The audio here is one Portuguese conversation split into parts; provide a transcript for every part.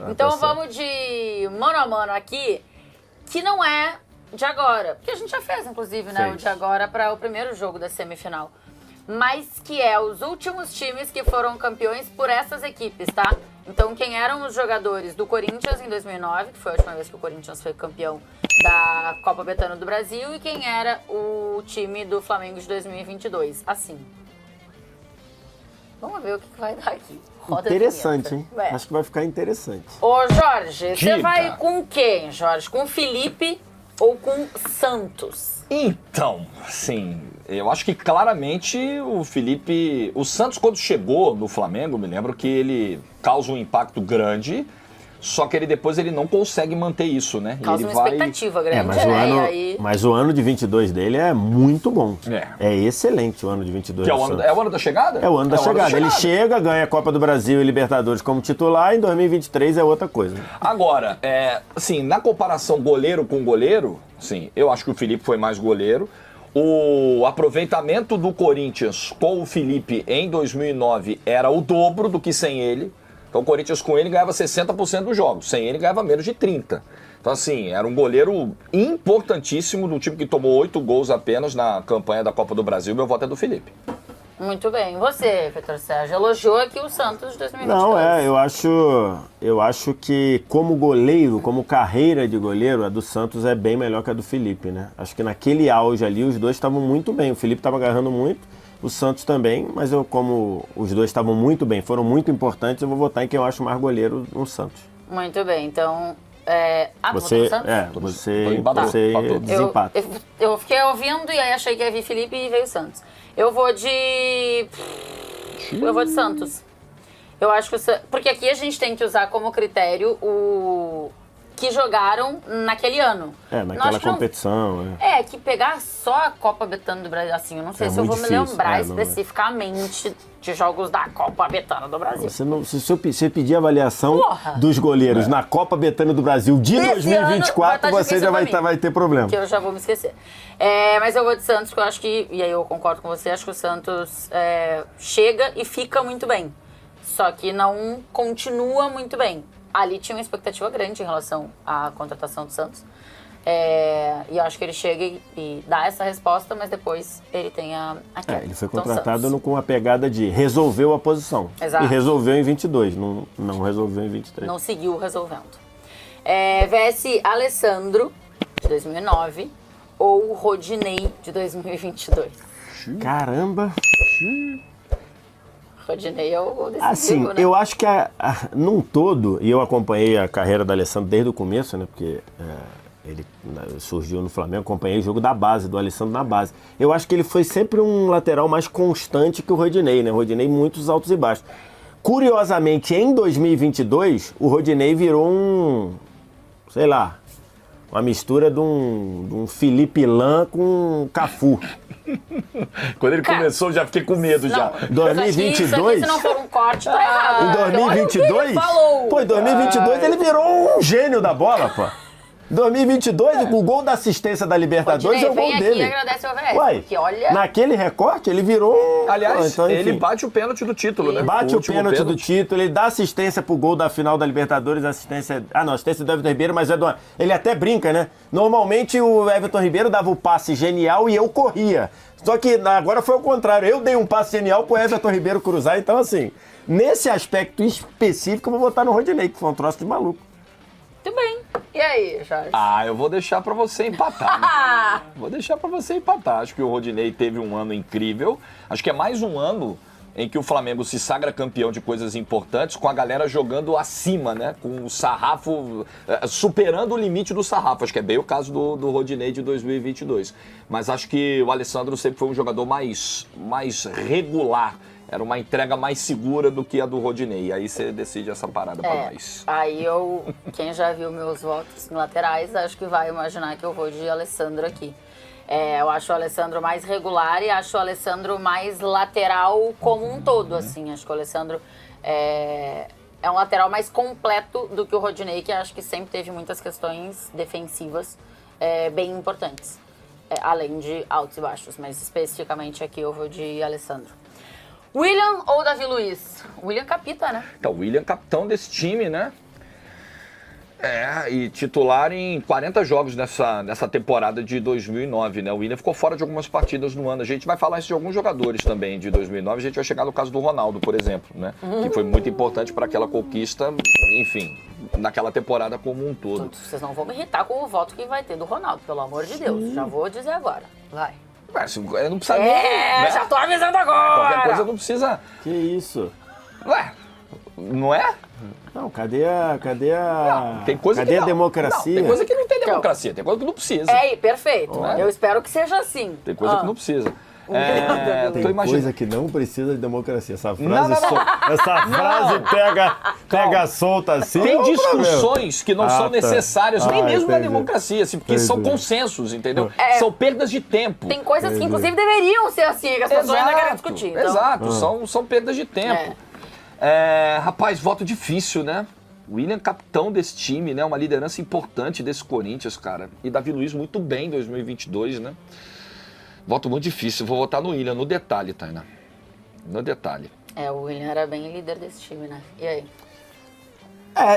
Então tá vamos de mano a mano aqui, que não é de agora. Porque a gente já fez, inclusive, né? O de agora para o primeiro jogo da semifinal. Mas que é os últimos times que foram campeões por essas equipes, tá? Então, quem eram os jogadores do Corinthians em 2009, que foi a última vez que o Corinthians foi campeão da Copa Betano do Brasil, e quem era o time do Flamengo de 2022. Assim. Vamos ver o que vai dar aqui. Roda Interessante, hein? Acho que vai ficar interessante. Ô, Jorge, você Diga. vai com quem, Jorge? Com Felipe ou com Santos? Então, sim, eu acho que claramente o Felipe... O Santos, quando chegou no Flamengo, me lembro que ele causa um impacto grande, só que depois ele não consegue manter isso, né? Causa ele uma expectativa grande, mas o ano de 22 dele é muito bom. É excelente o ano de 22 que é o ano da chegada? É o ano da chegada. Ele chega, ganha a Copa do Brasil e Libertadores como titular, em 2023 é outra coisa. Agora, assim, na comparação goleiro com goleiro, sim, eu acho que o Felipe foi mais goleiro. O aproveitamento do Corinthians com o Felipe em 2009 era o dobro do que sem ele. Então o Corinthians com ele ganhava 60% dos jogos, sem ele ganhava menos de 30%. Então assim, era um goleiro importantíssimo do time que tomou 8 gols apenas na campanha da Copa do Brasil. Meu voto é do Felipe. Muito bem. Você, Vitor Sérgio, elogiou aqui o Santos de 2022. Não, eu acho que como goleiro, como carreira de goleiro, a do Santos é bem melhor que a do Felipe, né? Acho que naquele auge ali os dois estavam muito bem. O Felipe estava agarrando muito, o Santos também, mas como os dois estavam muito bem, foram muito importantes, eu vou votar em quem eu acho mais goleiro no Santos. Muito bem, então... você desempata. Eu fiquei ouvindo e aí achei que ia vir Felipe e veio Santos. Eu vou de Santos. Eu acho que porque aqui a gente tem que usar como critério o que jogaram naquele ano. Naquela competição. Que pegar só a Copa Betano do Brasil, assim, eu não sei se eu vou me lembrar especificamente de jogos da Copa Betano do Brasil. Se você pedir avaliação dos goleiros na Copa Betano do Brasil de 2024, você já vai ter problema. Que eu já vou me esquecer. Mas eu vou de Santos, porque eu acho que, e aí eu concordo com você, acho que o Santos chega e fica muito bem. Só que não continua muito bem. Ali tinha uma expectativa grande em relação à contratação do Santos. E eu acho que ele chega e dá essa resposta, mas depois ele tem a queda. Ele foi contratado com a pegada de resolveu a posição. Exato. E resolveu em 22, não resolveu em 23. Não seguiu resolvendo. VS Alessandro, de 2009, ou Rodinei, de 2022. Caramba! Rodinei é o decisivo, assim, né? Eu acho que num todo, e eu acompanhei a carreira do Alessandro desde o começo, né? Porque ele surgiu no Flamengo, acompanhei o jogo da base, do Alessandro na base. Eu acho que ele foi sempre um lateral mais constante que o Rodinei, né? O Rodinei muitos altos e baixos. Curiosamente, em 2022, o Rodinei virou uma mistura de um Felipe Lan com um Cafu. Quando ele começou, já fiquei com medo já. 2022? Se não for um corte, tá errado. Em 2022? Em 2022 ele virou um gênio da bola, pô. 2022, o gol da assistência da Libertadores é o gol dele. Vem aqui e agradece o VS, porque olha... Naquele recorte, ele virou... Aliás, então, ele bate o pênalti do título, né? Bate o pênalti do título, ele dá assistência pro gol da final da Libertadores, assistência do Everton Ribeiro, mas ele até brinca, né? Normalmente o Everton Ribeiro dava o passe genial e eu corria. Só que agora foi o contrário, eu dei um passe genial pro Everton Ribeiro cruzar, então assim, nesse aspecto específico eu vou votar no Rodinei, que foi um troço de maluco. Muito bem. E aí, Jorge? Eu vou deixar pra você empatar. Né? Vou deixar pra você empatar. Acho que o Rodinei teve um ano incrível. Acho que é mais um ano em que o Flamengo se sagra campeão de coisas importantes, com a galera jogando acima, né? Com o sarrafo, superando o limite do sarrafo. Acho que é bem o caso do Rodinei de 2022. Mas acho que o Alessandro sempre foi um jogador mais regular. Era uma entrega mais segura do que a do Rodinei. Aí você decide essa parada pra nós. Aí quem já viu meus votos em laterais, acho que vai imaginar que eu vou de Alessandro aqui. Eu acho o Alessandro mais regular e acho o Alessandro mais lateral como um todo, assim. Acho que o Alessandro é um lateral mais completo do que o Rodinei, que acho que sempre teve muitas questões defensivas bem importantes. Além de altos e baixos, mas especificamente aqui eu vou de Alessandro. William ou Davi Luiz? William capita, né? Então, o William capitão desse time, né? E titular em 40 jogos nessa temporada de 2009, né? O Willian ficou fora de algumas partidas no ano. A gente vai falar isso de alguns jogadores também de 2009. A gente vai chegar no caso do Ronaldo, por exemplo, né? Que foi muito importante para aquela conquista, enfim, naquela temporada como um todo. Vocês não vão me irritar com o voto que vai ter do Ronaldo, pelo amor de Deus. Já vou dizer agora. Vai. Não precisa nem... né? Já tô avisando agora! Qualquer coisa não precisa... Que isso? Ué, não é? Não, cadê a Tem coisa cadê que a não. democracia? Não, tem coisa que não tem democracia, tem coisa que não precisa. Perfeito. Não é? Eu espero que seja assim. Tem coisa que não precisa. Tem Tô imaginando. coisa que não precisa de democracia. Essa frase, Não. essa frase pega solta assim. Tem é um discussões que não são tá. necessárias, nem mesmo na entendi. democracia, assim, porque são Entendi. consensos, entendeu? São perdas de tempo. Tem coisas que, inclusive, deveriam ser assim, que as pessoas ainda querem discutir. Então. Exato, são perdas de tempo. Rapaz, voto difícil, né? Willian, capitão desse time, né? Uma liderança importante desse Corinthians, cara. E Davi Luiz muito bem em 2022, né? Voto muito difícil. Vou votar no Willian, no detalhe, Tainá. No detalhe. O Willian era bem líder desse time, né? E aí?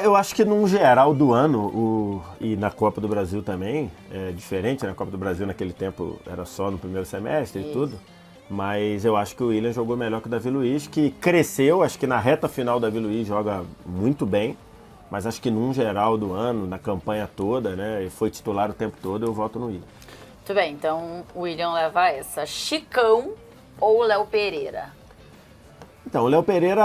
Eu acho que num geral do ano, e na Copa do Brasil também, é diferente, na Copa do Brasil naquele tempo era só no primeiro semestre e tudo. Mas eu acho que o Willian jogou melhor que o Davi Luiz, que cresceu, acho que na reta final o Davi Luiz joga muito bem. Mas acho que num geral do ano, na campanha toda, né, e foi titular o tempo todo, eu voto no Willian. Muito bem, então o Willian leva essa. Chicão ou Léo Pereira? Então, o Léo Pereira,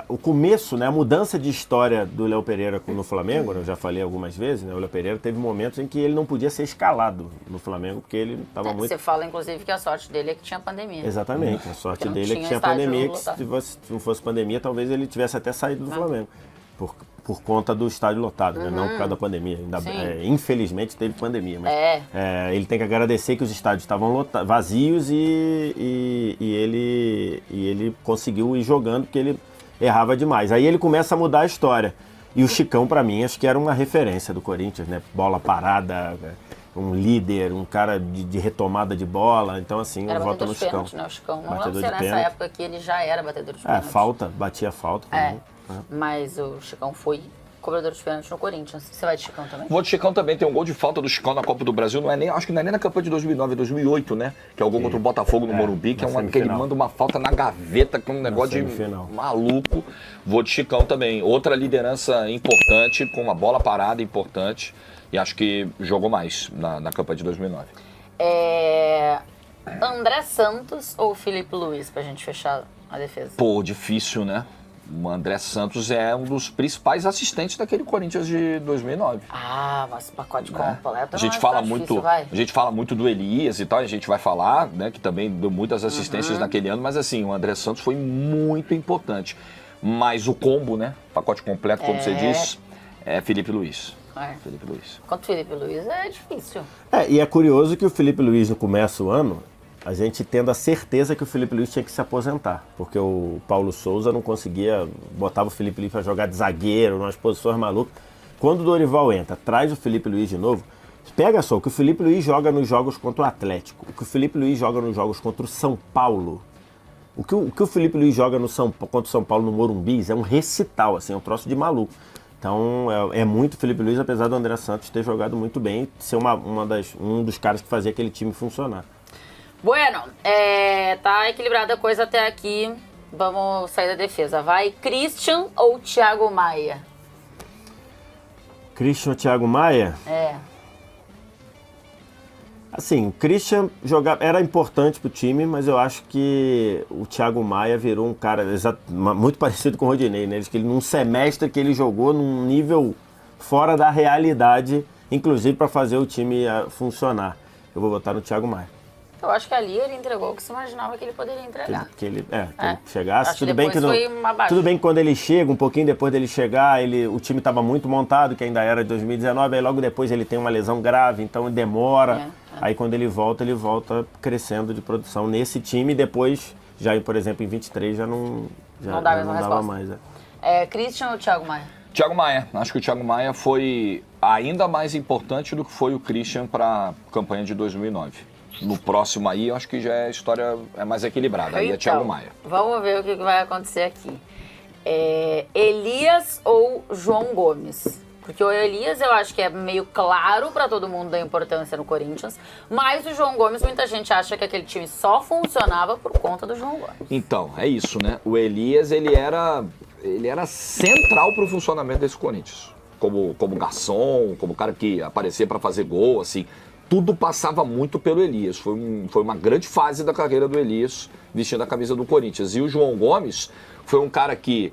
o começo, né, a mudança de história do Léo Pereira no Flamengo, né, eu já falei algumas vezes, né, o Léo Pereira teve momentos em que ele não podia ser escalado no Flamengo, porque ele estava muito... Você fala, inclusive, que a sorte dele é que tinha pandemia. Exatamente, a sorte Não dele é que tinha tinha estádio pandemia, que lotado. se não fosse pandemia, talvez ele tivesse até saído do Flamengo. Por conta do estádio lotado, né? Não por causa da pandemia. Infelizmente teve pandemia, mas ele tem que agradecer que os estádios estavam vazios e ele conseguiu ir jogando porque ele errava demais. Aí ele começa a mudar a história. E o Chicão, pra mim, acho que era uma referência do Corinthians, né? Bola parada, um líder, um cara de retomada de bola. Então, assim, eu voto no Chicão. Né? O Chicão, não Batedor lembro se de nessa pênalti. época que ele já era batedor de pênalti. Batia falta também. Mas o Chicão foi cobrador de pênalti no Corinthians. Você vai de Chicão também? Vou de Chicão também, tem um gol de falta do Chicão na Copa do Brasil, acho que não é nem na campanha de 2009, é 2008, né? Que é o gol contra o Botafogo no Morumbi, que que ele manda uma falta na gaveta, com um negócio de maluco. Vou de Chicão também, outra liderança importante, com uma bola parada importante, e acho que jogou mais na campanha de 2009. André Santos ou Felipe Luiz, pra gente fechar a defesa? Pô, difícil, né? O André Santos é um dos principais assistentes daquele Corinthians de 2009. Mas pacote completo. A gente fala muito do Elias e tal, a gente vai falar, né, que também deu muitas assistências naquele ano, mas assim, o André Santos foi muito importante. Mas o combo, né, pacote completo, como você diz, é Felipe Luiz. Felipe Luiz. Quanto Felipe Luiz é difícil. E é curioso que o Felipe Luiz, no começo do ano, a gente tendo a certeza que o Felipe Luiz tinha que se aposentar, porque o Paulo Souza não conseguia, botava o Felipe Luiz para jogar de zagueiro, umas posições malucas. Quando o Dorival entra, traz o Felipe Luiz de novo, pega só, o que o Felipe Luiz joga nos jogos contra o Atlético, o que o Felipe Luiz joga nos jogos contra o São Paulo, o que o Felipe Luiz joga contra o São Paulo no Morumbi é um recital, assim, é um troço de maluco. Então é muito Felipe Luiz, apesar do André Santos ter jogado muito bem, ser um dos caras que fazia aquele time funcionar. Bueno, tá equilibrada a coisa até aqui. Vamos sair da defesa. Vai Christian ou Thiago Maia? Christian ou Thiago Maia? Assim, o Christian era importante pro time, mas eu acho que o Thiago Maia virou um cara muito parecido com o Rodinei, né? Que ele, num semestre que ele jogou num nível fora da realidade, inclusive para fazer o time funcionar. Eu vou votar no Thiago Maia. Eu acho que ali ele entregou o que se imaginava que ele poderia entregar. Que ele chegasse. Tudo bem que quando ele chega, um pouquinho depois dele chegar, o time estava muito montado, que ainda era de 2019, aí logo depois ele tem uma lesão grave, então demora. Aí quando ele volta crescendo de produção nesse time, e depois, por exemplo, em 23 já não dava mais. Christian ou Thiago Maia? Thiago Maia. Acho que o Thiago Maia foi ainda mais importante do que foi o Christian para a campanha de 2009. No próximo aí, eu acho que já a história é mais equilibrada. Aí é Thiago Maia. Vamos ver o que vai acontecer aqui. Elias ou João Gomes? Porque o Elias eu acho que é meio claro pra todo mundo da importância no Corinthians, mas o João Gomes, muita gente acha que aquele time só funcionava por conta do João Gomes. Então, é isso, né? O Elias, ele era central pro funcionamento desse Corinthians. Como garçom, como cara que aparecia pra fazer gol, assim. Tudo passava muito pelo Elias. Foi uma grande fase da carreira do Elias vestindo a camisa do Corinthians. E o João Gomes foi um cara que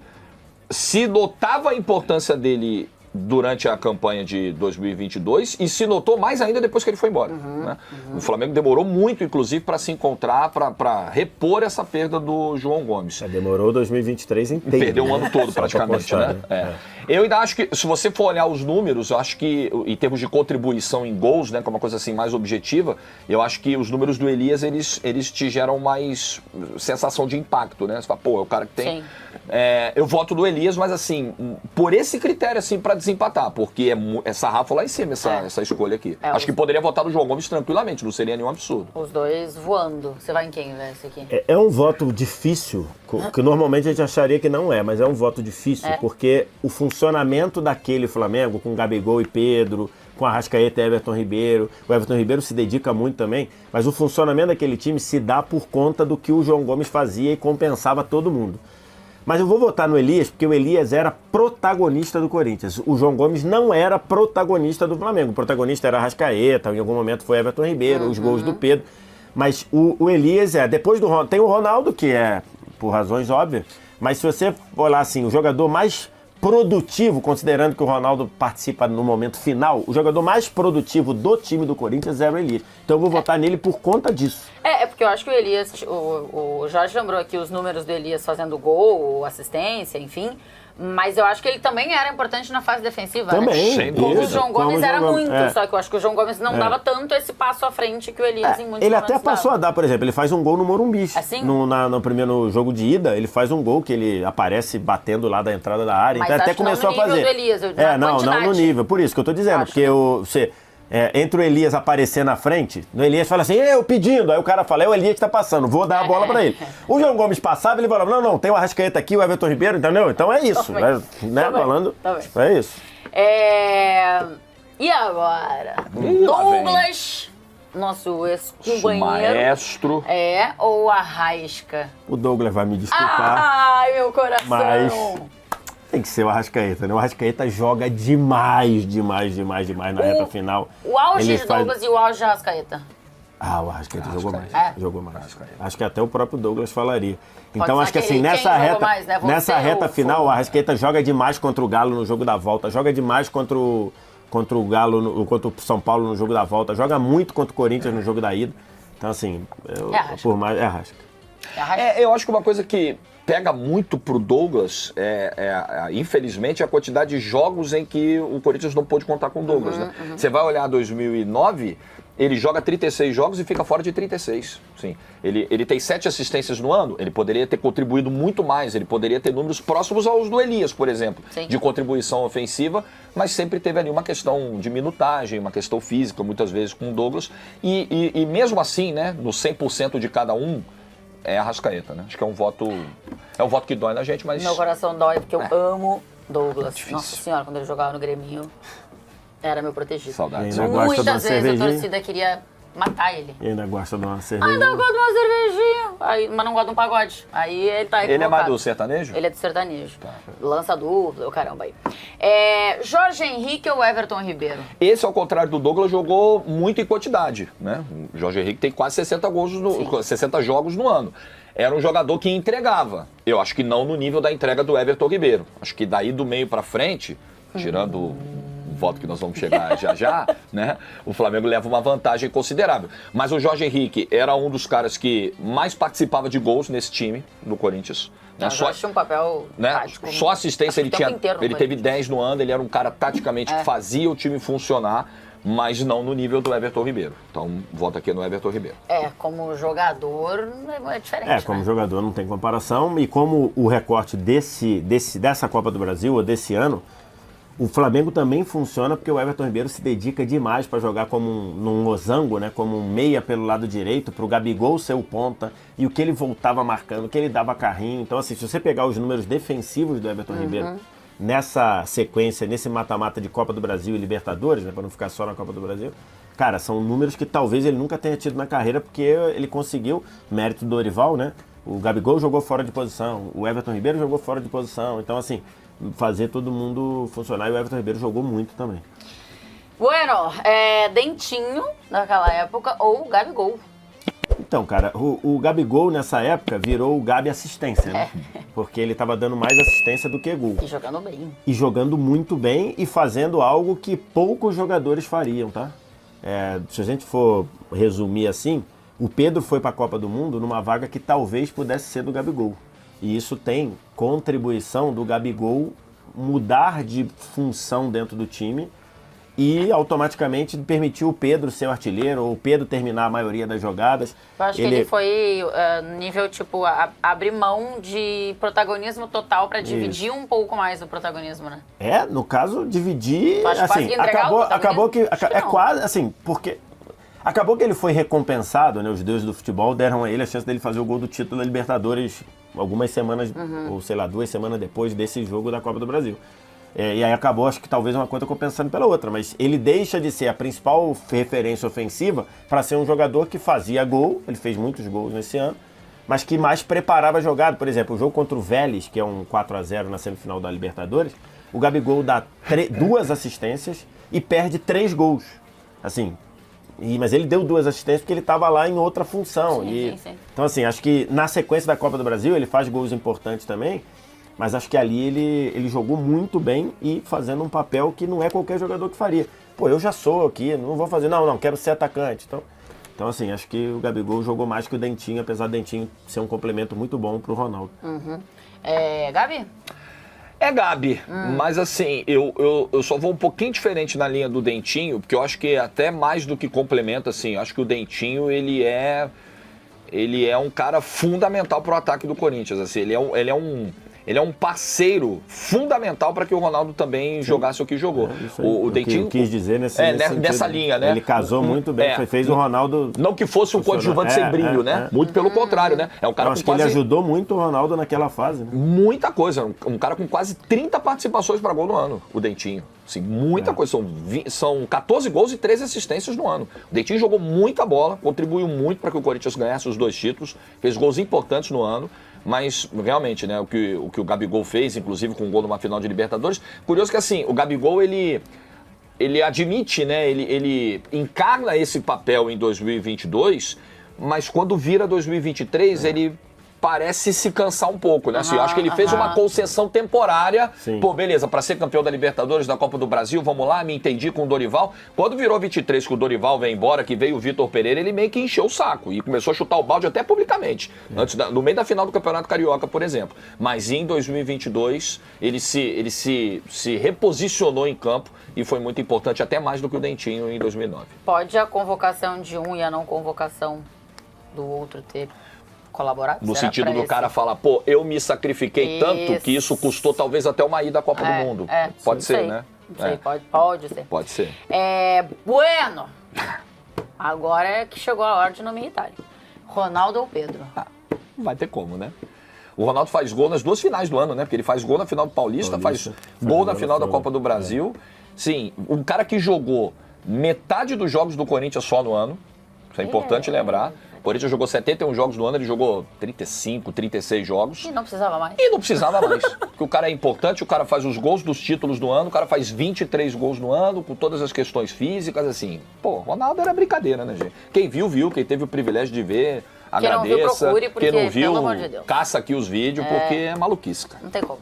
se notava a importância dele durante a campanha de 2022 e se notou mais ainda depois que ele foi embora. Né? O Flamengo demorou muito, inclusive, para se encontrar, para repor essa perda do João Gomes. Demorou 2023 inteiro. Perdeu um ano todo, praticamente, constar, né? Eu ainda acho que, se você for olhar os números, eu acho que, em termos de contribuição em gols, né, que é uma coisa assim mais objetiva, eu acho que os números do Elias, eles te geram mais sensação de impacto, né? Você fala, pô, é o cara que tem... Sim. Eu voto do Elias, mas assim, por esse critério, assim, pra desempatar, porque é sarrafo lá em cima essa escolha aqui. Acho que poderia votar no João Gomes tranquilamente, não seria nenhum absurdo. Os dois voando. Você vai em quem, velho, esse aqui? É um voto difícil, que normalmente a gente acharia que não é, mas é um voto difícil, porque o funcionamento daquele Flamengo, com Gabigol e Pedro, com Arrascaeta e Everton Ribeiro, o Everton Ribeiro se dedica muito também, mas o funcionamento daquele time se dá por conta do que o João Gomes fazia e compensava todo mundo. Mas eu vou votar no Elias, porque o Elias era protagonista do Corinthians. O João Gomes não era protagonista do Flamengo. O protagonista era Arrascaeta, em algum momento foi Everton Ribeiro, os gols do Pedro. Mas o Elias depois do Ronaldo, tem o Ronaldo, que é por razões óbvias, mas se você olhar assim, o jogador mais produtivo, considerando que o Ronaldo participa no momento final, o jogador mais produtivo do time do Corinthians é o Elias. Então eu vou votar nele por conta disso. É porque eu acho que o Elias, o Jorge lembrou aqui os números do Elias fazendo gol, assistência, enfim, mas eu acho que ele também era importante na fase defensiva, Também, né? sem Como dúvida. o João Gomes Como o era João Gomes, muito, só que eu acho que o João Gomes não dava tanto esse passo à frente que o Elias em muitos Ele momentos até passou dava. a dar, por exemplo, ele faz um gol no Morumbi. Assim? No primeiro jogo de ida, ele faz um gol que ele aparece batendo lá da entrada da área. Mas então até acho que não começou no a nível fazer. do Elias, eu digo a não quantidade. no nível. Por isso que eu tô dizendo, Acho. porque entre o Elias aparecer na frente, o Elias fala assim, eu pedindo, aí o cara fala, é o Elias que tá passando, vou dar a bola pra ele. O João Gomes passava, ele falava, não, tem o Arrascaeta aqui, o Everton Ribeiro, entendeu? Então é isso, Tá bem. né? Tá bem. Falando, Tá bem. é isso. E agora? Ih, lá vem. Douglas, nosso ex-companheiro. Maestro. Ou Arrasca? O Douglas vai me desculpar, Ai, meu coração! mas tem que ser o Arrascaeta, né? O Arrascaeta joga demais na reta final. O auge Ele de faz- Douglas e o auge de Arrascaeta. O Arrascaeta jogou mais. É? Jogou mais. Acho que até o próprio Douglas falaria. Então ser acho que assim, aquele nessa quem jogou reta, mais, né? Você nessa ou reta o final, Fogo? o Arrascaeta joga demais contra o Galo no jogo da volta, joga demais contra o Galo, contra o São Paulo no jogo da volta, joga muito contra o Corinthians no jogo da ida. Então assim, Arrasca. por mais, é Arrasca. Eu acho que uma coisa que pega muito pro Douglas infelizmente, a quantidade de jogos em que o Corinthians não pôde contar com o Douglas, né? Você vai olhar 2009, ele joga 36 jogos e fica fora de 36. Sim. Ele tem 7 assistências no ano, ele poderia ter contribuído muito mais, ele poderia ter números próximos aos do Elias, por exemplo, Sim. de contribuição ofensiva, mas sempre teve ali uma questão de minutagem, uma questão física, muitas vezes com o Douglas. E mesmo assim, né, no 100% de cada um, é Arrascaeta, né? Acho que é um voto que dói na gente, mas... Meu coração dói porque eu amo Douglas. Difícil. Nossa senhora, quando ele jogava no Grêmio, era meu protegido. Saudades. Ainda gosta de uma Muitas vezes a cervejinha? torcida queria matar ele. E ainda gosta de uma Ainda cerveja. eu gosto de uma cervejinha, mas não gosto de um pagode. Aí ele tá Ele é mais equivocado. do sertanejo? Ele é do sertanejo. Lança dupla, o caramba aí. Jorge Henrique ou Everton Ribeiro? Esse, ao contrário do Douglas, jogou muito em quantidade, né? O Jorge Henrique tem quase 60 jogos no ano. Era um jogador que entregava. Eu acho que não no nível da entrega do Everton Ribeiro. Acho que daí do meio pra frente, tirando o voto que nós vamos chegar já, né? O Flamengo leva uma vantagem considerável. Mas o Jorge Henrique era um dos caras que mais participava de gols nesse time, no Corinthians. Né? Eu acho um papel tático. Só assistência Acho que o tempo inteiro no ele teve Corinthians. 10 no ano, ele era um cara taticamente que fazia o time funcionar, mas não no nível do Everton Ribeiro. Então, voto aqui no Everton Ribeiro. Como jogador é diferente, Como né? jogador não tem comparação. E como o recorte dessa Copa do Brasil, ou desse ano, o Flamengo também funciona porque o Everton Ribeiro se dedica demais para jogar como num losango, né? Como um meia pelo lado direito, para o Gabigol ser o ponta, e o que ele voltava marcando, o que ele dava carrinho. Então, assim, se você pegar os números defensivos do Everton Ribeiro, nessa sequência, nesse mata-mata de Copa do Brasil e Libertadores, né, para não ficar só na Copa do Brasil, cara, são números que talvez ele nunca tenha tido na carreira, porque ele conseguiu, mérito do Dorival, né? O Gabigol jogou fora de posição, o Everton Ribeiro jogou fora de posição, então assim, fazer todo mundo funcionar, e o Everton Ribeiro jogou muito também. Bueno, Dentinho, naquela época, ou Gabigol. Então, cara, o Gabigol nessa época virou o Gabi assistência, né? Porque ele tava dando mais assistência do que gol. E jogando bem. E jogando muito bem e fazendo algo que poucos jogadores fariam, tá? Se a gente for resumir assim, o Pedro foi para a Copa do Mundo numa vaga que talvez pudesse ser do Gabigol. E isso tem contribuição do Gabigol mudar de função dentro do time e automaticamente permitiu o Pedro ser o artilheiro, ou o Pedro terminar a maioria das jogadas. Eu acho que ele foi nível, tipo, abrir mão de protagonismo total para dividir um pouco mais o protagonismo, né? No caso, dividir, Tu acha assim, quase que entregar o acabou que protagonismo? é quase, assim, porque acabou que ele foi recompensado, né? Os deuses do futebol deram a ele a chance dele fazer o gol do título da Libertadores algumas semanas, ou sei lá, 2 semanas depois desse jogo da Copa do Brasil. E aí acabou, acho que talvez uma coisa compensando pela outra, mas ele deixa de ser a principal referência ofensiva para ser um jogador que fazia gol, ele fez muitos gols nesse ano, mas que mais preparava a jogada. Por exemplo, o jogo contra o Vélez, que é um 4-0 na semifinal da Libertadores, o Gabigol dá 2 assistências e perde 3 gols. Assim, mas ele deu 2 assistências porque ele estava lá em outra função. Sim. Então, assim, acho que na sequência da Copa do Brasil ele faz gols importantes também, mas acho que ali ele jogou muito bem e fazendo um papel que não é qualquer jogador que faria. Pô, eu já sou aqui, não vou fazer, não, quero ser atacante. Então assim, acho que o Gabigol jogou mais que o Dentinho, apesar do Dentinho ser um complemento muito bom pro Ronaldo. Gabi? Gabi, mas assim, eu só vou um pouquinho diferente na linha do Dentinho, porque eu acho que até mais do que complemento, assim, eu acho que o Dentinho, ele é um cara fundamental pro ataque do Corinthians, assim, ele é um parceiro fundamental para que o Ronaldo também jogasse o que jogou. O Dentinho quis dizer nessa linha, né? Ele casou muito bem, fez o Ronaldo... Não que fosse um coadjuvante sem brilho, né? Muito pelo contrário, né? É um cara acho que ele ajudou muito o Ronaldo naquela fase. Né? Muita coisa. Um cara com quase 30 participações para gol no ano, o Dentinho. Assim, muita coisa. São 14 gols e 13 assistências no ano. O Dentinho jogou muita bola, contribuiu muito para que o Corinthians ganhasse os 2 títulos, fez gols importantes no ano. Mas, realmente, né, o que o Gabigol fez, inclusive com um gol numa final de Libertadores, curioso que, assim, o Gabigol, ele admite, né, ele encarna esse papel em 2022, mas quando vira 2023, ele parece se cansar um pouco, né? Assim, eu acho que ele fez uma concessão temporária. Sim. Pô, beleza, para ser campeão da Libertadores, da Copa do Brasil, vamos lá, me entendi com o Dorival. Quando virou 23, que o Dorival veio embora, que veio o Vitor Pereira, ele meio que encheu o saco e começou a chutar o balde até publicamente, no meio da final do Campeonato Carioca, por exemplo. Mas em 2022, ele se reposicionou em campo e foi muito importante, até mais do que o Dentinho em 2009. Pode a convocação de um e a não convocação do outro ter colaborado? No sentido do cara falar, pô, eu me sacrifiquei tanto que isso custou talvez até uma ida à Copa do Mundo. Pode ser, né? Não sei, pode ser. Pode ser. Bueno, agora é que chegou a hora de não me irritar. Ronaldo ou Pedro? Não vai ter como, né? O Ronaldo faz gol nas 2 finais do ano, né? Porque ele faz gol na final do Paulista, faz gol na final da Copa do Brasil. Sim, um cara que jogou metade dos jogos do Corinthians só no ano. Isso é importante lembrar. O Corinthians jogou 71 jogos no ano, ele jogou 35, 36 jogos. E não precisava mais. Porque o cara é importante, o cara faz os gols dos títulos do ano, o cara faz 23 gols no ano, com todas as questões físicas, assim. Pô, Ronaldo era brincadeira, né, gente? Quem viu, viu. Quem teve o privilégio de ver, agradeça. Quem não viu, procure, porque, quem não viu, pelo amor de Deus, caça aqui os vídeos, porque é maluquice, cara. Não tem como.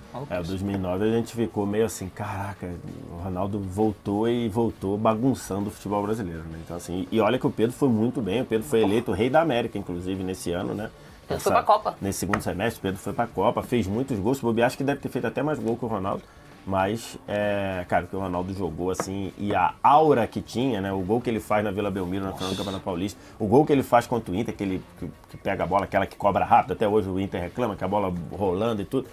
2009 a gente ficou meio assim, caraca, o Ronaldo voltou bagunçando o futebol brasileiro, né? Então assim, e olha que o Pedro foi muito bem, o Pedro foi eleito o rei da América, inclusive, nesse ano, né? Pedro foi pra Copa. Nesse segundo semestre, o Pedro foi pra Copa, fez muitos gols, o acho que deve ter feito até mais gol que o Ronaldo, mas, cara, o que o Ronaldo jogou, assim, e a aura que tinha, né? O gol que ele faz na Vila Belmiro, na final do Campeonato Paulista, o gol que ele faz contra o Inter, que pega a bola, aquela que cobra rápido, até hoje o Inter reclama, que a bola rolando e tudo.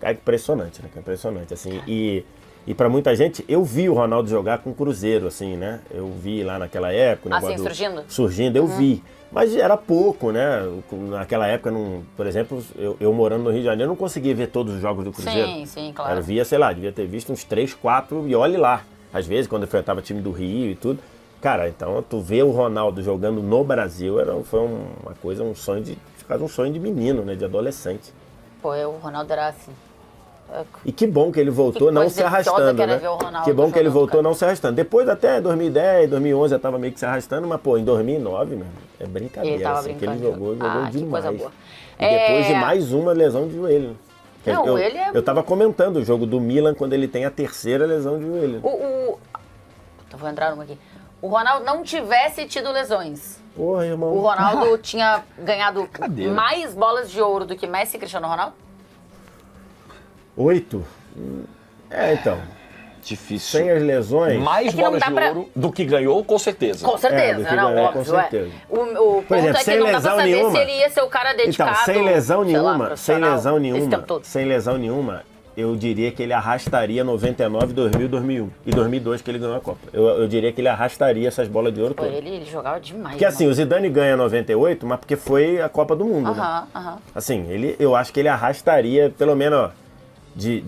É impressionante, né? É impressionante, assim, e E pra muita gente, eu vi o Ronaldo jogar com o Cruzeiro, assim, né? Eu vi lá naquela época. O negócio surgindo? Surgindo, eu vi. Mas era pouco, né? Naquela época, por exemplo, eu morando no Rio de Janeiro, não conseguia ver todos os jogos do Cruzeiro. Sim, claro. Eu via, sei lá, devia ter visto uns 3, 4 e olhe lá. Às vezes, quando eu enfrentava time do Rio e tudo. Cara, então, tu vê o Ronaldo jogando no Brasil, foi uma coisa, um sonho de menino, né? De adolescente. Pô, o Ronaldo era assim. E que bom que ele voltou não se arrastando, né? Que bom que ele voltou não se arrastando. Depois até 2010, 2011 já tava meio que se arrastando, mas pô, em 2009, mesmo, é brincadeira. Ele tava assim, brincando. Que ele jogou demais. Que coisa boa. E depois de mais uma lesão de joelho. Não, ele é... Eu tava comentando o jogo do Milan quando ele tem a terceira lesão de joelho. Eu vou entrar numa aqui. O Ronaldo não tivesse tido lesões. Porra, irmão. O Ronaldo tinha ganhado Cadeira. mais bolas de ouro do que Messi e Cristiano Ronaldo? 8? Então. Difícil. Sem as lesões. Mais bolas de ouro do que ganhou, com certeza. Com certeza, do que não, ganhou, óbvio. com certeza. O ponto Por exemplo, é que sem não dá pra lesão saber nenhuma. se ele ia ser o cara dedicado. Então, sem lesão sei lá, nenhuma, profissional, sem lesão nenhuma, eu diria que ele arrastaria 99, 2000, 2001 e 2002 que ele ganhou a Copa. Eu diria que ele arrastaria essas bolas de ouro Pô, todas. ele jogava demais. Porque assim, o Zidane ganha 98, mas porque foi a Copa do Mundo, né? Assim, eu acho que ele arrastaria pelo menos, ó, de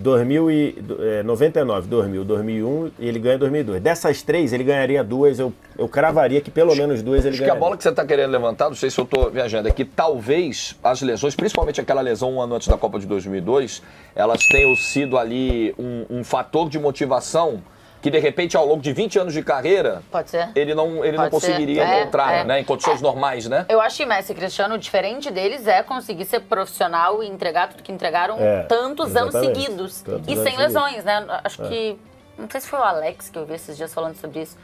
99, 2000, 2001 e ele ganha 2002. Dessas 3, ele ganharia 2, eu cravaria que pelo menos 2 ele Acho ganharia. que a bola que você está querendo levantar, não sei se eu estou viajando, é que talvez as lesões, principalmente aquela lesão um ano antes da Copa de 2002, elas tenham sido ali um fator de motivação que, de repente, ao longo de 20 anos de carreira, Pode ser. ele não conseguiria entrar, né, em condições normais, né? Eu acho que Messi e Cristiano, diferente deles, é conseguir ser profissional e entregar tudo que entregaram tantos anos seguidos. E sem lesões, né? Acho que... Não sei se foi o Alex que eu vi esses dias falando sobre isso.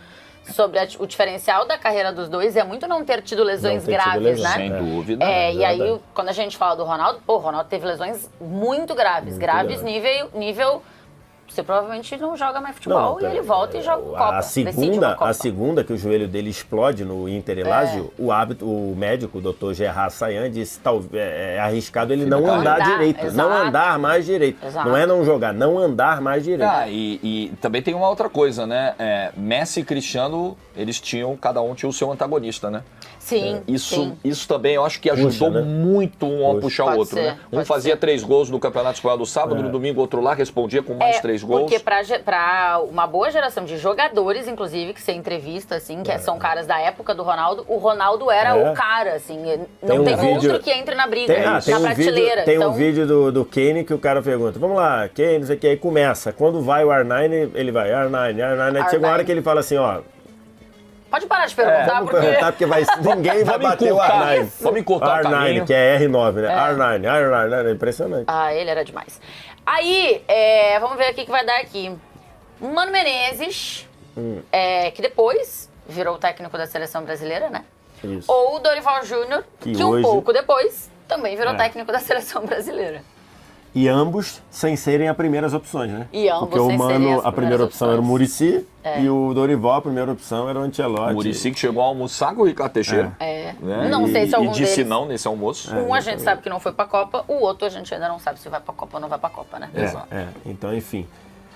Sobre o diferencial da carreira dos dois é muito não ter tido lesões graves, né? Sem dúvida. E aí, quando a gente fala do Ronaldo, o Ronaldo teve lesões muito graves. Graves, nível você provavelmente não joga mais futebol e ele volta e joga Copa. A segunda que o joelho dele explode no Inter e Lazio, o médico, o Dr. Gerard Sayan, disse que é arriscado ele não andar direito. Exato. Não andar mais direito. Exato. Não é não jogar, não andar mais direito. E também tem uma outra coisa, né? Messi e Cristiano, cada um tinha o seu antagonista, né? Sim, Isso também eu acho que ajudou muito um a puxar o outro, né? Um fazia 3 gols no Campeonato Espanhol do sábado, no domingo outro lá, respondia com mais 3 gols. Porque pra uma boa geração de jogadores, inclusive, que você entrevista, assim, que são caras da época do Ronaldo, o Ronaldo era o cara, assim. Não tem outro que entre na briga, na prateleira. Tem um vídeo do Kane que o cara pergunta, vamos lá, Kane, não sei o que, aí começa. Quando vai o R9, ele vai, R9, aí chega uma hora que ele fala assim, ó... Pode parar de perguntar, porque ninguém vai bater o R9. Vamos encurtar o R9, caminho. que é R9, né? R9, é impressionante. Ele era demais. Aí, vamos ver o que vai dar aqui. Mano Menezes, que depois virou o técnico da seleção brasileira, né? Isso. Ou o Dorival Júnior, que hoje... um pouco depois também virou técnico da seleção brasileira. E ambos sem serem as primeiras opções, né? E ambos porque o Mano, a primeira opção opções. era o Muricy e o Dorival, a primeira opção era o Ancelotti. O Muricy que chegou a almoçar com o Ricardo Teixeira. Né? Não sei se algum E disse deles... não nesse almoço. A gente sabe que não foi pra Copa, o outro a gente ainda não sabe se vai pra Copa ou não vai pra Copa, né? Exato. Então, enfim.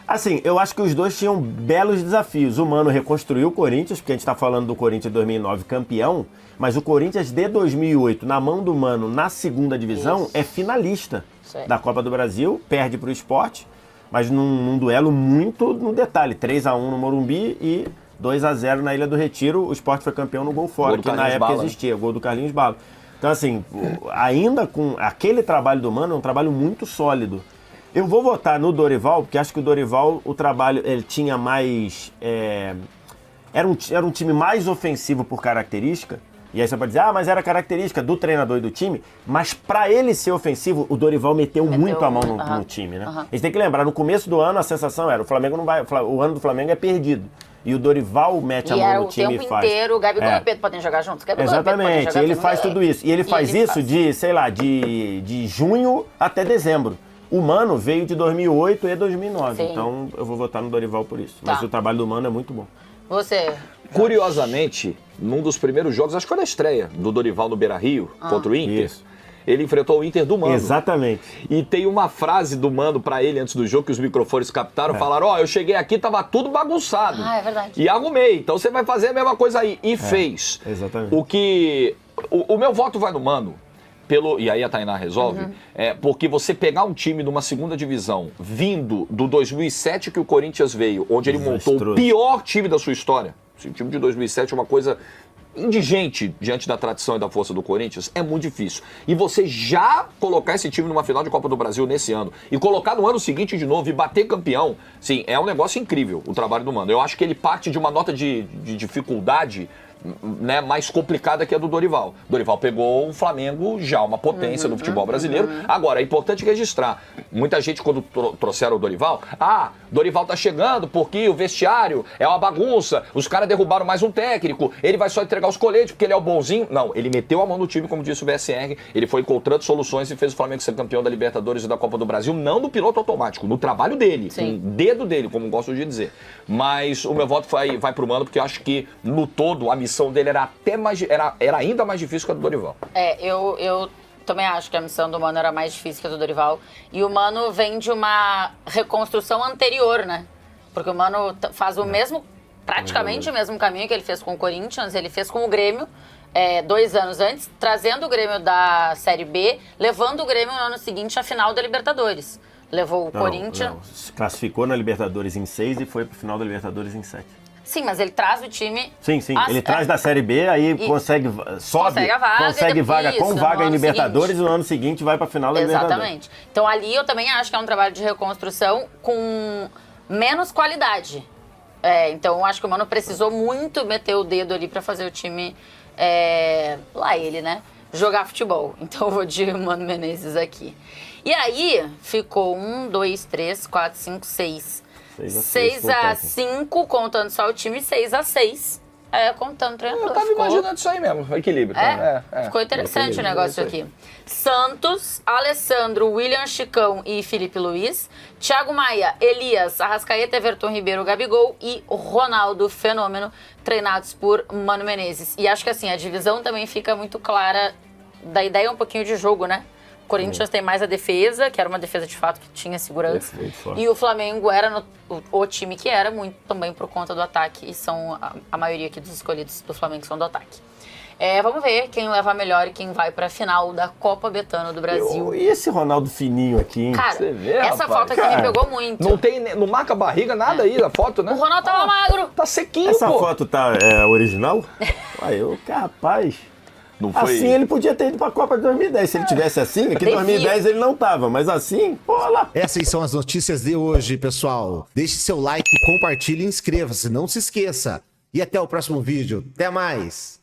Assim, eu acho que os dois tinham belos desafios. O Mano reconstruiu o Corinthians, porque a gente tá falando do Corinthians de 2009 campeão, mas o Corinthians de 2008, na mão do Mano, na segunda divisão, é finalista da Copa do Brasil, perde pro Sport, mas num duelo muito no detalhe, 3-1 no Morumbi e 2-0 na Ilha do Retiro. O Sport foi campeão no gol fora, que na época existia, gol do Carlinhos Bala. Então, assim, ainda com aquele trabalho do Mano, é um trabalho muito sólido. Eu vou votar no Dorival, porque acho que o Dorival, o trabalho, ele tinha mais... Era um time mais ofensivo por característica. E aí você pode dizer, mas era característica do treinador e do time. Mas pra ele ser ofensivo, o Dorival meteu muito a mão no time, né? A gente tem que lembrar, no começo do ano a sensação era, o ano do Flamengo é perdido. E o Dorival mete a mão no time e faz. E o tempo inteiro, o Gabigol e o Pedro podem jogar juntos. Exatamente, ele faz tudo isso. E ele faz isso de junho até dezembro. O Mano veio de 2008 e 2009, então eu vou votar no Dorival por isso. Mas o trabalho do Mano é muito bom. Você? Curiosamente, num dos primeiros jogos, acho que foi na estreia do Dorival no Beira-Rio, contra o Inter, ele enfrentou o Inter do Mano. Exatamente. E tem uma frase do Mano pra ele antes do jogo que os microfones captaram, falaram, ó, eu cheguei aqui, tava tudo bagunçado. Ah, é verdade. E arrumei, então você vai fazer a mesma coisa aí. E fez. Exatamente. O meu voto vai no Mano, e aí a Tainá resolve, porque você pegar um time numa segunda divisão, vindo do 2007 que o Corinthians veio, onde ele montou o pior time da sua história. O time de 2007 é uma coisa indigente diante da tradição e da força do Corinthians, é muito difícil. E você já colocar esse time numa final de Copa do Brasil nesse ano, e colocar no ano seguinte de novo e bater campeão, sim, é um negócio incrível o trabalho do Mano. Eu acho que ele parte de uma nota de dificuldade, né, mais complicada que a do Dorival. Dorival pegou o Flamengo já uma potência no futebol brasileiro. Agora, é importante registrar. Muita gente, quando trouxeram o Dorival, Dorival tá chegando porque o vestiário é uma bagunça, os caras derrubaram mais um técnico, ele vai só entregar os coletes porque ele é o bonzinho. Não, ele meteu a mão no time, como disse o BSR, ele foi encontrando soluções e fez o Flamengo ser campeão da Libertadores e da Copa do Brasil, não no piloto automático, no trabalho dele, com o dedo dele, como gosto de dizer. Mas o meu voto vai pro Mano, porque eu acho que, no todo, a missão dele era ainda mais difícil que a do Dorival. Eu também acho que a missão do Mano era mais difícil que a do Dorival. E o Mano vem de uma reconstrução anterior, né? Porque o Mano faz o mesmo, praticamente o mesmo caminho que ele fez com o Corinthians, ele fez com o Grêmio 2 anos antes, trazendo o Grêmio da Série B, levando o Grêmio no ano seguinte à final da Libertadores. Levou o Corinthians... Classificou na Libertadores em 6 e foi pro final da Libertadores em 7. Sim, mas ele traz o time... Sim. Ele traz da Série B, aí consegue a vaga, consegue vaga com vaga em Libertadores, e no ano seguinte vai pra final da Libertadores. Exatamente. Então ali eu também acho que é um trabalho de reconstrução com menos qualidade. Então eu acho que o Mano precisou muito meter o dedo ali pra fazer o time... lá ele, né? Jogar futebol. Então eu vou de Mano Menezes aqui. E aí ficou 1, 2, 3, 4, 5, 6. 6-5, contando só o time, 6-6. Contando o treinador. Eu tava imaginando isso aí mesmo, o equilíbrio. Ficou interessante o negócio aqui. Santos, Alessandro, William Chicão e Felipe Luiz. Thiago Maia, Elias, Arrascaeta, Everton Ribeiro, Gabigol e Ronaldo Fenômeno, treinados por Mano Menezes. E acho que assim, a divisão também fica muito clara da ideia um pouquinho de jogo, né? O Corinthians tem mais a defesa, que era uma defesa de fato que tinha segurança. E o Flamengo era o time que era, muito também por conta do ataque. E são a maioria aqui dos escolhidos do Flamengo são do ataque. Vamos ver quem leva a melhor e quem vai pra final da Copa Betano do Brasil. E esse Ronaldo fininho aqui, hein? Cara, você vê, essa foto aqui me pegou muito. Não marca a barriga, nada aí na foto, né? O Ronaldo tava magro. Tá sequinho, Essa foto tá original? Rapaz... Não foi... Assim ele podia ter ido pra Copa de 2010. Se ele tivesse assim, aqui em 2010 ele não tava, mas assim, pô lá. Essas são as notícias de hoje, pessoal. Deixe seu like, compartilhe e inscreva-se. Não se esqueça. E até o próximo vídeo. Até mais.